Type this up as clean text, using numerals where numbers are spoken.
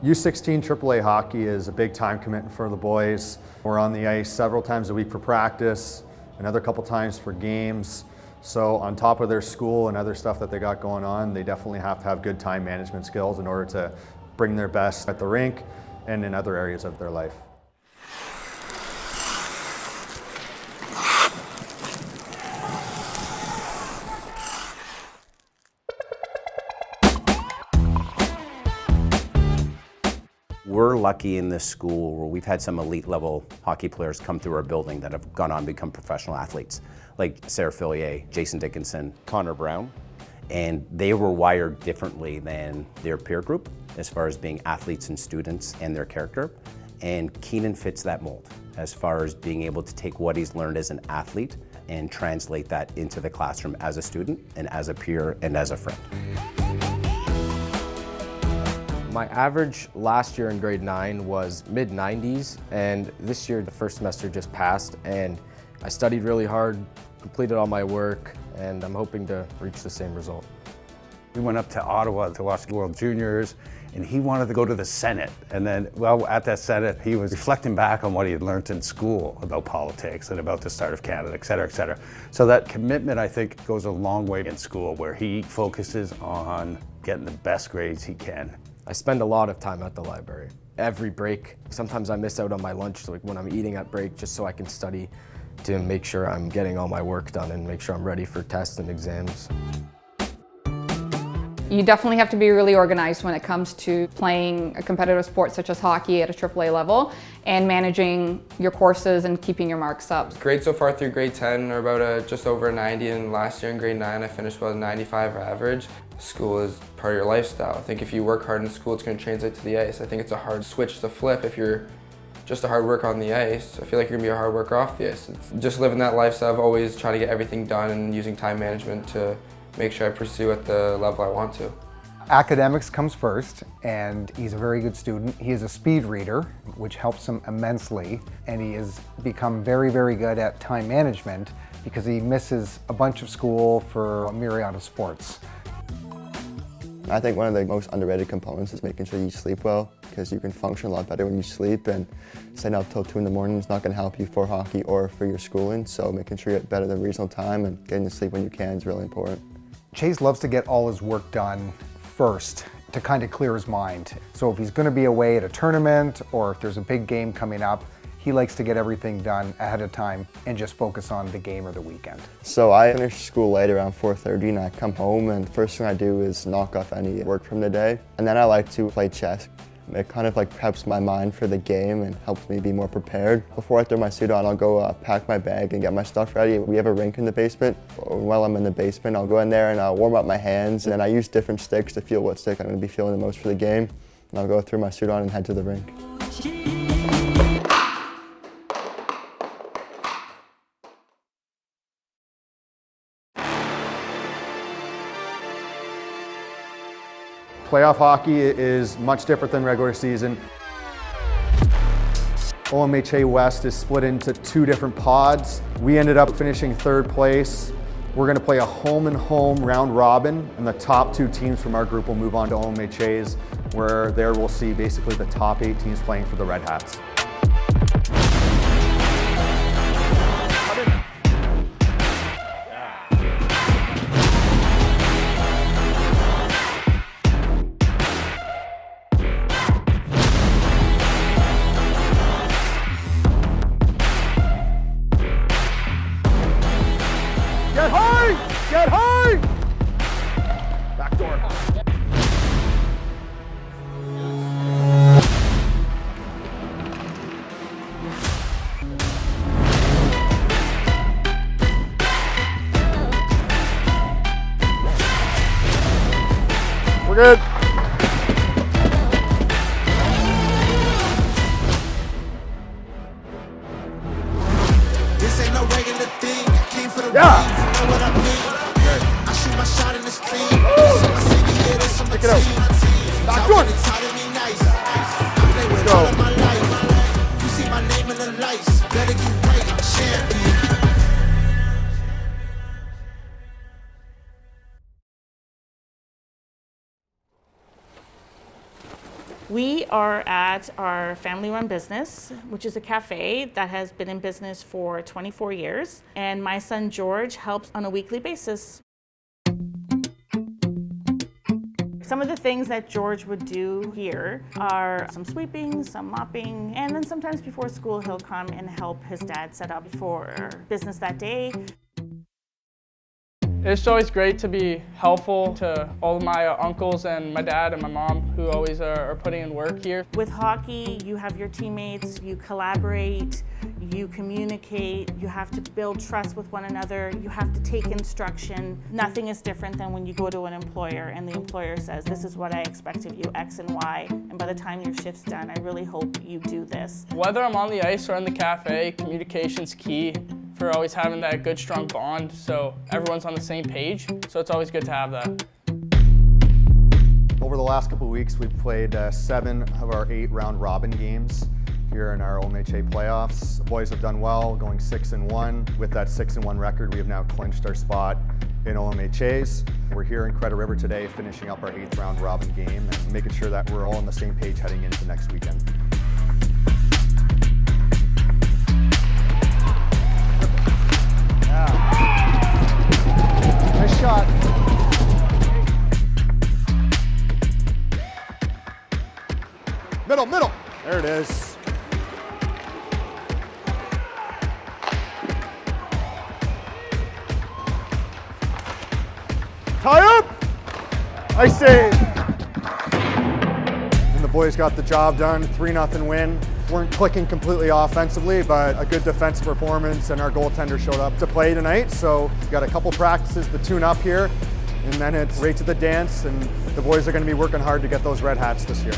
U16 AAA hockey is a big time commitment for the boys. We're on the ice several times a week for practice, another couple times for games. So on top of their school and other stuff that they got going on, they definitely have to have good time management skills in order to bring their best at the rink and in other areas of their life. We're lucky in this school where we've had some elite level hockey players come through our building that have gone on to become professional athletes, like Sarah Fillier, Jason Dickinson, Connor Brown. And they were wired differently than their peer group as far as being athletes and students and their character. And Keenan fits that mold as far as being able to take what he's learned as an athlete and translate that into the classroom as a student and as a peer and as a friend. My average last year in grade 9 was mid-90s, and this year the first semester just passed, and I studied really hard, completed all my work, and I'm hoping to reach the same result. We went up to Ottawa to watch the World Juniors, and he wanted to go to the Senate. And then, well, at that Senate, he was reflecting back on what he had learned in school about politics and about the start of Canada, et cetera, et cetera. So that commitment, I think, goes a long way in school, where he focuses on getting the best grades he can. I spend a lot of time at the library. Every break, sometimes I miss out on my lunch, like when I'm eating at break, just so I can study to make sure I'm getting all my work done and make sure I'm ready for tests and exams. You definitely have to be really organized when it comes to playing a competitive sport such as hockey at a AAA level and managing your courses and keeping your marks up. Grades so far through grade 10 are about just over a 90, and last year in grade 9 I finished about a 95 average. School is part of your lifestyle. I think if you work hard in school, it's going to translate to the ice. I think it's a hard switch to flip if you're just a hard worker on the ice. I feel like you're going to be a hard worker off the ice. It's just living that lifestyle of always trying to get everything done and using time management to make sure I pursue at the level I want to. Academics comes first, and he's a very good student. He is a speed reader, which helps him immensely, and he has become very, very good at time management because he misses a bunch of school for a myriad of sports. I think one of the most underrated components is making sure you sleep well, because you can function a lot better when you sleep, and staying up till 2 in the morning is not going to help you for hockey or for your schooling, so making sure you get better than reasonable time and getting to sleep when you can is really important. Chase loves to get all his work done first to kind of clear his mind. So if he's going to be away at a tournament or if there's a big game coming up, he likes to get everything done ahead of time and just focus on the game or the weekend. So I finish school late around 4:30 and I come home, and the first thing I do is knock off any work from the day. And then I like to play chess. It kind of like preps my mind for the game and helps me be more prepared. Before I throw my suit on, I'll go pack my bag and get my stuff ready. We have a rink in the basement. While I'm in the basement, I'll go in there and I'll warm up my hands, and then I use different sticks to feel what stick I'm going to be feeling the most for the game. And I'll go throw my suit on and head to the rink. Playoff hockey is much different than regular season. OMHA West is split into 2 different pods. We ended up finishing 3rd place. We're going to play a home and home round robin, and the top 2 teams from our group will move on to OMHA's, where there we'll see basically the top 8 teams playing for the Red Hats. Get high! Get high! Back door. We're good. This ain't no regular thing. I came for the win. You know what I mean? I shoot my shot and it's clean. Pick it up. Back door. I play with all of my life. You see my name in the lights. Better get right. I'm champion. We are at our family-run business, which is a cafe that has been in business for 24 years. And my son George helps on a weekly basis. Some of the things that George would do here are some sweeping, some mopping, and then sometimes before school he'll come and help his dad set up for business that day. It's always great to be helpful to all of my uncles and my dad and my mom who always are putting in work here. With hockey, you have your teammates, you collaborate, you communicate, you have to build trust with one another, you have to take instruction. Nothing is different than when you go to an employer and the employer says, this is what I expect of you, X and Y, and by the time your shift's done, I really hope you do this. Whether I'm on the ice or in the cafe, communication's key for always having that good, strong bond, so everyone's on the same page, so it's always good to have that. Over the last couple of weeks, we've played 7 of our 8 round robin games here in our OMHA playoffs. The boys have done well, going 6-1. With that 6-1 record, we have now clinched our spot in OMHAs. We're here in Credit River today, finishing up our 8th round robin game and making sure that we're all on the same page heading into next weekend. Nice shot. Middle, middle. There it is. Tie up. I save. And the boys got the job done. 3-0 win. Weren't clicking completely offensively, but a good defensive performance, and our goaltender showed up to play tonight. So we've got a couple practices to tune up here, and then it's right to the dance, and the boys are going to be working hard to get those red hats this year.